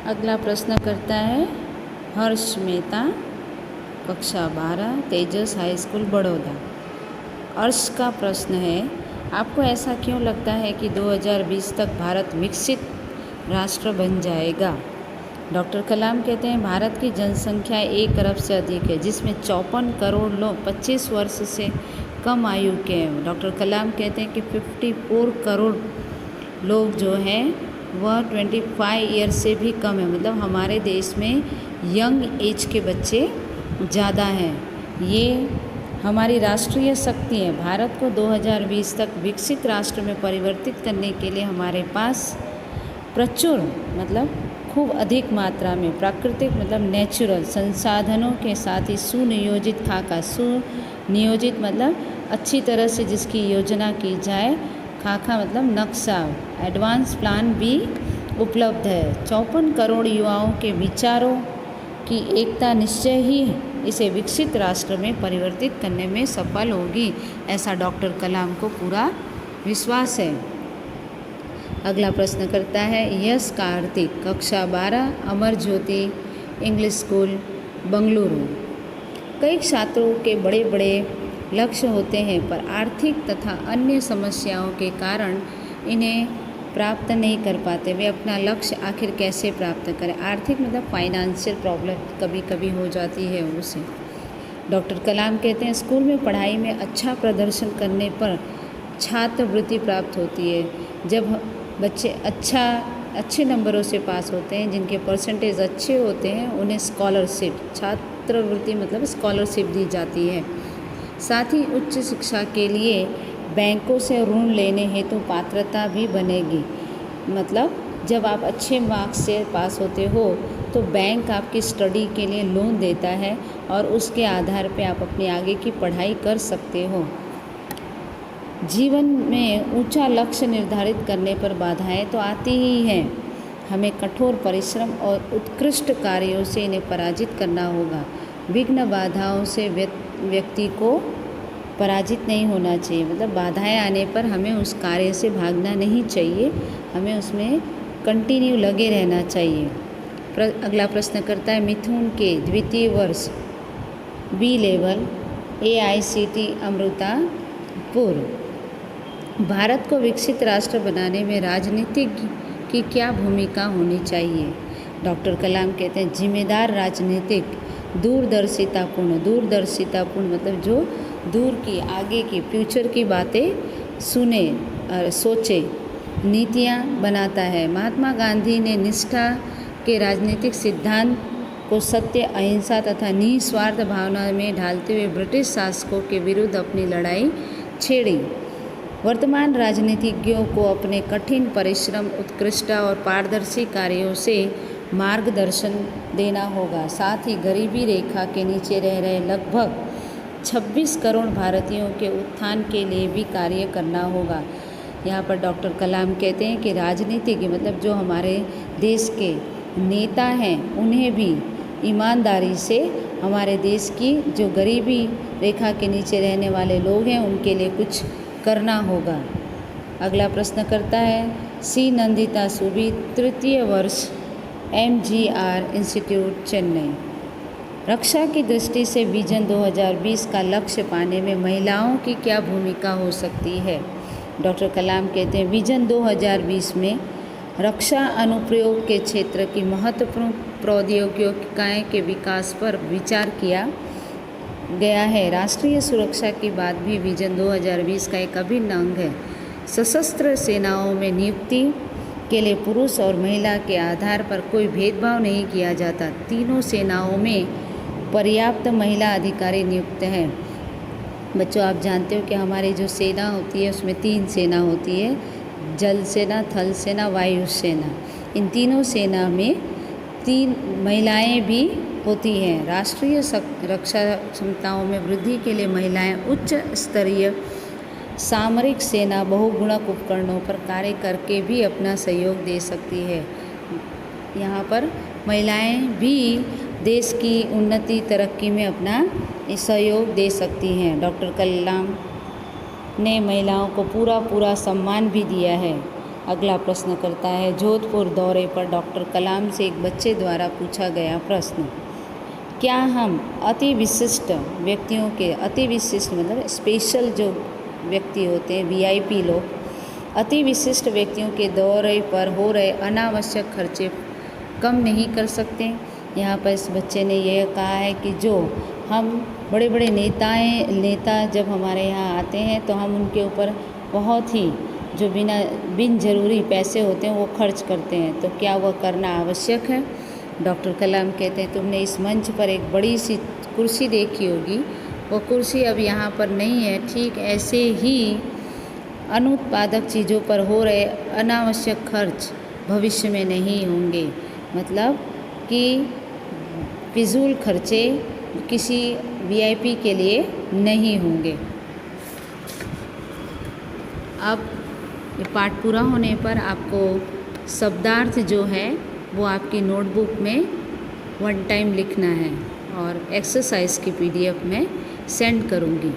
अगला प्रश्न करता है हर्ष मेहता, कक्षा 12, तेजस हाई स्कूल बड़ौदा। हर्ष का प्रश्न है, आपको ऐसा क्यों लगता है कि 2020 तक भारत विकसित राष्ट्र बन जाएगा? डॉक्टर कलाम कहते हैं, भारत की जनसंख्या 1 अरब से अधिक है, जिसमें 54 करोड़ लोग 25 वर्ष से कम आयु के हैं। डॉक्टर कलाम कहते हैं कि 54 करोड़ लोग जो हैं वह 25 ईयर से भी कम है, मतलब हमारे देश में यंग एज के बच्चे ज़्यादा हैं। ये हमारी राष्ट्रीय शक्ति है। भारत को 2020 तक विकसित राष्ट्र में परिवर्तित करने के लिए हमारे पास प्रचुर मतलब खूब अधिक मात्रा में प्राकृतिक मतलब नेचुरल संसाधनों के साथ ही सुनियोजित खाका, सुनियोजित मतलब अच्छी तरह से जिसकी योजना की जाए, खाका मतलब नक्शा, एडवांस प्लान भी उपलब्ध है। 54 करोड़ युवाओं के विचारों की एकता निश्चय ही इसे विकसित राष्ट्र में परिवर्तित करने में सफल होगी, ऐसा डॉक्टर कलाम को पूरा विश्वास है। अगला प्रश्न करता है यश कार्तिक, कक्षा 12, अमर ज्योति इंग्लिश स्कूल बंगलुरु। कई छात्रों के बड़े बड़े लक्ष्य होते हैं, पर आर्थिक तथा अन्य समस्याओं के कारण इन्हें प्राप्त नहीं कर पाते। वे अपना लक्ष्य आखिर कैसे प्राप्त करें? आर्थिक मतलब फाइनेंशियल प्रॉब्लम कभी कभी हो जाती है उसे। डॉक्टर कलाम कहते हैं, स्कूल में पढ़ाई में अच्छा प्रदर्शन करने पर छात्रवृत्ति प्राप्त होती है। जब बच्चे अच्छे नंबरों से पास होते हैं, जिनके परसेंटेज अच्छे होते हैं, उन्हें स्कॉलरशिप, छात्रवृत्ति मतलब स्कॉलरशिप दी जाती है। साथ ही उच्च शिक्षा के लिए बैंकों से ऋण लेने हेतु पात्रता भी बनेगी। मतलब जब आप अच्छे मार्क्स से पास होते हो तो बैंक आपकी स्टडी के लिए लोन देता है और उसके आधार पे आप अपनी आगे की पढ़ाई कर सकते हो। जीवन में ऊंचा लक्ष्य निर्धारित करने पर बाधाएं तो आती ही हैं। हमें कठोर परिश्रम और उत्कृष्ट कार्यों से इन्हें पराजित करना होगा। विघ्न बाधाओं से व्यक्ति को पराजित नहीं होना चाहिए, मतलब बाधाएं आने पर हमें उस कार्य से भागना नहीं चाहिए, हमें उसमें कंटिन्यू लगे रहना चाहिए। अगला प्रश्न करता है मिथुन के द्वितीय वर्ष बी लेवल AICT अमृता पूर्व। भारत को विकसित राष्ट्र बनाने में राजनीति की क्या भूमिका होनी चाहिए? डॉक्टर कलाम कहते हैं, जिम्मेदार राजनीतिक, दूरदर्शितापूर्ण मतलब जो दूर की आगे की फ्यूचर की बातें सुने और सोचे, नीतियाँ बनाता है। महात्मा गांधी ने निष्ठा के राजनीतिक सिद्धांत को सत्य, अहिंसा तथा निस्वार्थ भावना में ढालते हुए ब्रिटिश शासकों के विरुद्ध अपनी लड़ाई छेड़ी। वर्तमान राजनीतिज्ञों को अपने कठिन परिश्रम, उत्कृष्टता और पारदर्शी कार्यों से मार्गदर्शन देना होगा। साथ ही गरीबी रेखा के नीचे रह रहे लगभग 26 करोड़ भारतीयों के उत्थान के लिए भी कार्य करना होगा। यहाँ पर डॉक्टर कलाम कहते हैं कि राजनीतिज्ञ मतलब जो हमारे देश के नेता हैं, उन्हें भी ईमानदारी से हमारे देश की जो गरीबी रेखा के नीचे रहने वाले लोग हैं, उनके लिए कुछ करना होगा। अगला प्रश्न करता है सी नंदिता सुबी, तृतीय वर्ष MGR इंस्टीट्यूट चेन्नई। रक्षा की दृष्टि से विजन 2020 का लक्ष्य पाने में महिलाओं की क्या भूमिका हो सकती है? डॉक्टर कलाम कहते हैं, विजन 2020 में रक्षा अनुप्रयोग के क्षेत्र की महत्वपूर्ण प्रौद्योगिकियों के विकास पर विचार किया गया है। राष्ट्रीय सुरक्षा की बात भी विजन 2020 का एक अभिन्न अंग है। सशस्त्र सेनाओं में नियुक्ति के लिए पुरुष और महिला के आधार पर कोई भेदभाव नहीं किया जाता। तीनों सेनाओं में पर्याप्त महिला अधिकारी नियुक्त हैं। बच्चों, आप जानते हो कि हमारी जो सेना होती है उसमें 3 सेना होती है, जल सेना, थल सेना, वायु सेना। इन तीनों सेना में 3 महिलाएं भी होती हैं। राष्ट्रीय रक्षा क्षमताओं में वृद्धि के लिए महिलाएं उच्च स्तरीय सामरिक सेना बहुगुणक उपकरणों पर कार्य करके भी अपना सहयोग दे सकती है। यहाँ पर महिलाएं भी देश की उन्नति तरक्की में अपना सहयोग दे सकती हैं। डॉक्टर कलाम ने महिलाओं को पूरा सम्मान भी दिया है। अगला प्रश्न करता है, जोधपुर दौरे पर डॉक्टर कलाम से एक बच्चे द्वारा पूछा गया प्रश्न, क्या हम अति विशिष्ट व्यक्तियों के, अति विशिष्ट मतलब स्पेशल जो व्यक्ति होते हैं, वीआईपी लोग, अति विशिष्ट व्यक्तियों के दौरे पर हो रहे अनावश्यक खर्चे कम नहीं कर सकते। यहाँ पर इस बच्चे ने यह कहा है कि जो हम बड़े बड़े नेता जब हमारे यहाँ आते हैं तो हम उनके ऊपर बहुत ही जो बिन ज़रूरी पैसे होते हैं वो खर्च करते हैं, तो क्या वह करना आवश्यक है? डॉक्टर कलाम कहते हैं, तुमने इस मंच पर एक बड़ी सी कुर्सी देखी होगी, वो कुर्सी अब यहाँ पर नहीं है। ठीक ऐसे ही अनुत्पादक चीज़ों पर हो रहे अनावश्यक खर्च भविष्य में नहीं होंगे। मतलब कि फिजूल खर्चे किसी वीआईपी के लिए नहीं होंगे। अब ये पाठ पूरा होने पर आपको शब्दार्थ जो है वो आपकी नोटबुक में 1 टाइम लिखना है और एक्सरसाइज की पीडीएफ में सेंड करूँगी।